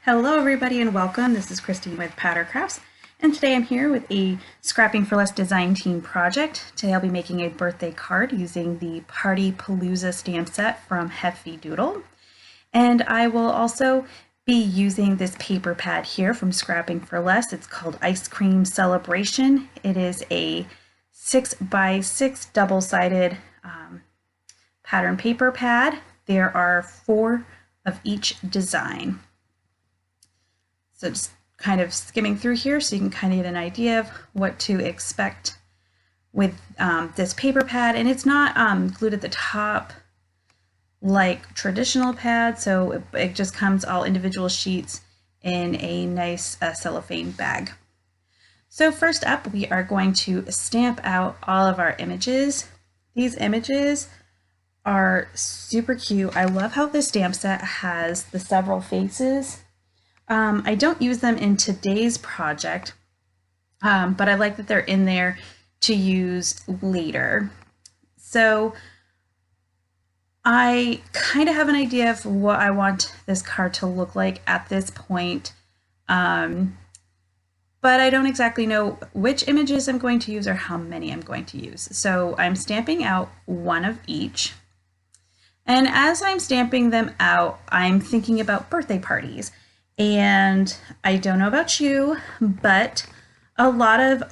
Hello everybody and welcome. This is Christine with Powder Crafts, and today I'm here with a Scrapping for Less design team project. Today I'll be making a birthday card using the Party Palooza stamp set from Heffy Doodle. And I will also be using this paper pad here from Scrapping for Less. It's called Ice Cream Celebration. It is a 6x6 double-sided pattern paper pad. There are 4 of each design. So just kind of skimming through here so you can kind of get an idea of what to expect with this paper pad. And it's not glued at the top like traditional pads, so it just comes all individual sheets in a nice cellophane bag. So first up, we are going to stamp out all of our images. These images are super cute. I love how this stamp set has the several faces. I don't use them in today's project, but I like that they're in there to use later. So I kind of have an idea of what I want this card to look like at this point, but I don't exactly know which images I'm going to use or how many I'm going to use. So I'm stamping out 1 of each. And as I'm stamping them out, I'm thinking about birthday parties. And I don't know about you, but a lot of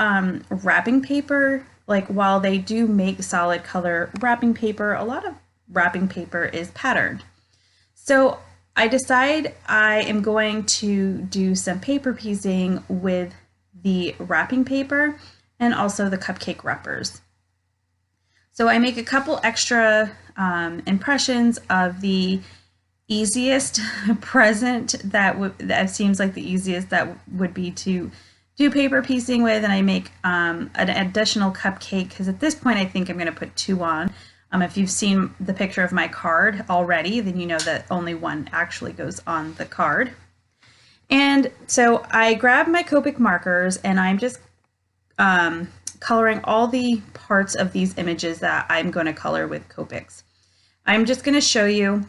wrapping paper, like while they do make solid color wrapping paper, a lot of wrapping paper is patterned. So I decide I am going to do some paper piecing with the wrapping paper and also the cupcake wrappers. So I make a couple extra impressions of the easiest present that seems like the easiest that would be to do paper piecing with, and I make an additional cupcake because at this point I think I'm going to put 2 on. If you've seen the picture of my card already, then you know that only 1 actually goes on the card. And so I grab my Copic markers and I'm just coloring all the parts of these images that I'm going to color with Copics. I'm just going to show you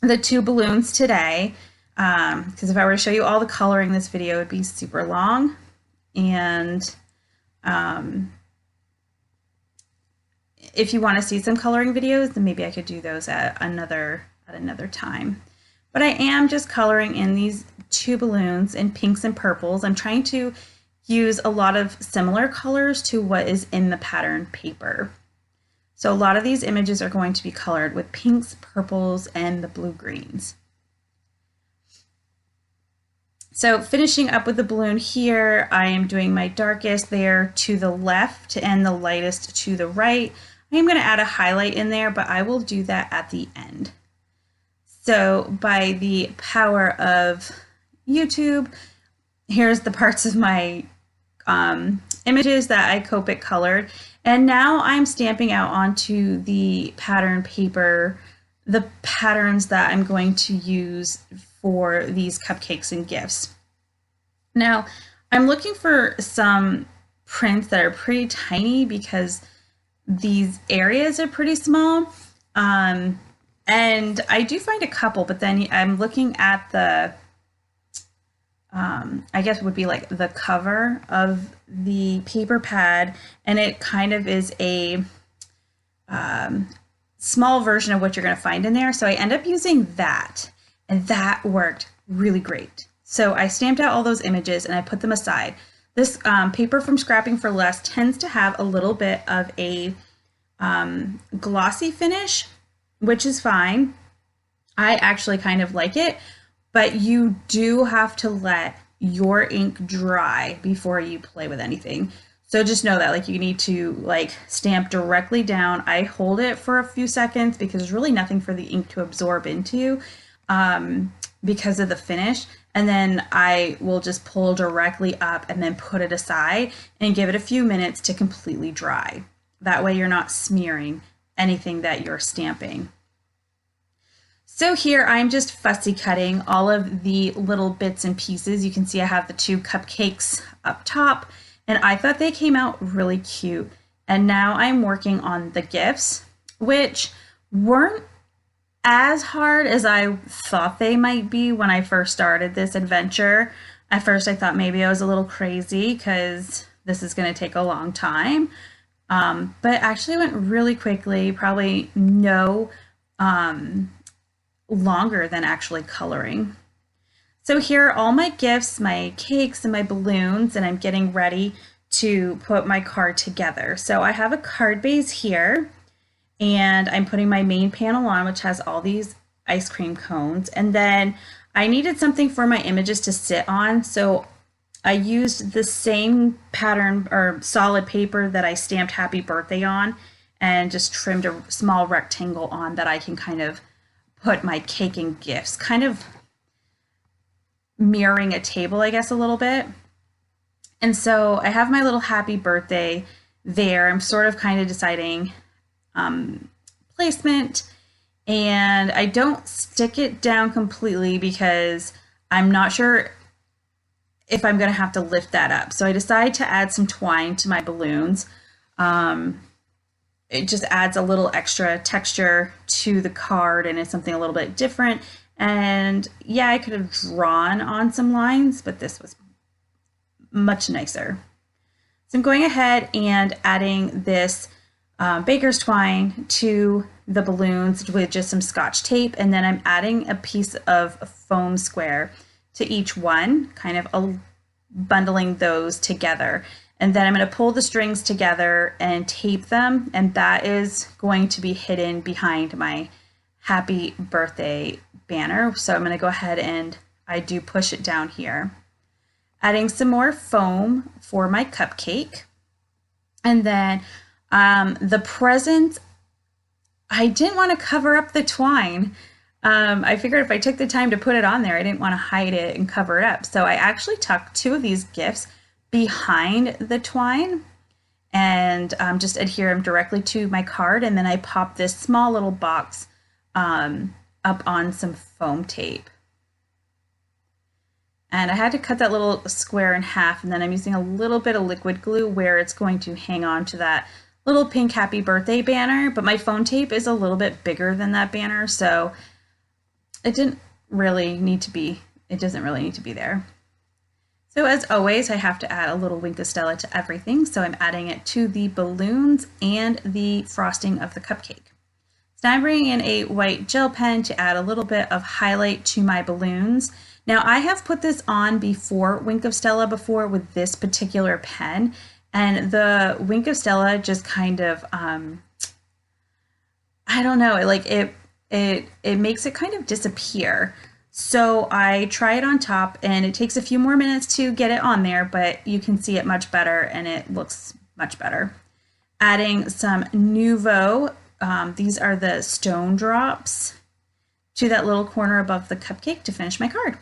the 2 balloons today, because if I were to show you all the coloring, this video would be super long, and if you want to see some coloring videos, then maybe I could do those at another time. But I am just coloring in these 2 balloons in pinks and purples. I'm trying to use a lot of similar colors to what is in the pattern paper. So a lot of these images are going to be colored with pinks, purples, and the blue-greens. So finishing up with the balloon here, I am doing my darkest there to the left and the lightest to the right. I am going to add a highlight in there, but I will do that at the end. So by the power of YouTube, here's the parts of my images that I Copic colored. And now I'm stamping out onto the pattern paper the patterns that I'm going to use for these cupcakes and gifts. Now, I'm looking for some prints that are pretty tiny because these areas are pretty small. And I do find a couple, but then I'm looking at the I guess would be like the cover of the paper pad, and it kind of is a small version of what you're going to find in there. So I end up using that, and that worked really great. So I stamped out all those images and I put them aside. This paper from Scrapping for Less tends to have a little bit of a glossy finish, which is fine. I actually kind of like it. But you do have to let your ink dry before you play with anything. So just know that, like, you need to like stamp directly down. I hold it for a few seconds because there's really nothing for the ink to absorb into because of the finish. And then I will just pull directly up and then put it aside and give it a few minutes to completely dry. That way you're not smearing anything that you're stamping. So here I'm just fussy cutting all of the little bits and pieces. You can see I have the 2 cupcakes up top, and I thought they came out really cute. And now I'm working on the gifts, which weren't as hard as I thought they might be when I first started this adventure. At first I thought maybe I was a little crazy because this is going to take a long time. But it actually went really quickly, probably no longer than actually coloring. So here are all my gifts, my cakes and my balloons, and I'm getting ready to put my card together. So I have a card base here, and I'm putting my main panel on, which has all these ice cream cones. And then I needed something for my images to sit on, so I used the same pattern or solid paper that I stamped Happy Birthday on and just trimmed a small rectangle on that I can kind of put my cake and gifts, kind of mirroring a table, I guess, a little bit. And so I have my little Happy Birthday there. I'm sort of kind of deciding placement, and I don't stick it down completely because I'm not sure if I'm going to have to lift that up. So I decided to add some twine to my balloons. It just adds a little extra texture to the card, and it's something a little bit different. And yeah, I could have drawn on some lines, but this was much nicer. So I'm going ahead and adding this baker's twine to the balloons with just some Scotch tape, and then I'm adding a piece of foam square to each one, kind of bundling those together. And then I'm going to pull the strings together and tape them, and that is going to be hidden behind my Happy Birthday banner. So I'm going to go ahead and I do push it down here. Adding some more foam for my cupcake. And then the presents, I didn't want to cover up the twine. I figured if I took the time to put it on there, I didn't want to hide it and cover it up. So I actually tucked two of these gifts behind the twine and just adhere them directly to my card. And then I popped this small little box up on some foam tape. And I had to cut that little square in half, and then I'm using a little bit of liquid glue where it's going to hang on to that little pink Happy Birthday banner, but my foam tape is a little bit bigger than that banner, so it doesn't really need to be there. So as always, I have to add a little Wink of Stella to everything, so I'm adding it to the balloons and the frosting of the cupcake. So now I'm bringing in a white gel pen to add a little bit of highlight to my balloons. Now I have put this on before Wink of Stella before with this particular pen, and the Wink of Stella just kind of, I don't know, it makes it kind of disappear. So I try it on top, and it takes a few more minutes to get it on there, but you can see it much better and it looks much better. Adding some Nuvo, these are the stone drops, to that little corner above the cupcake to finish my card.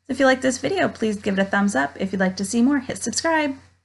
So if you like this video, please give it a thumbs up. If you'd like to see more, hit subscribe.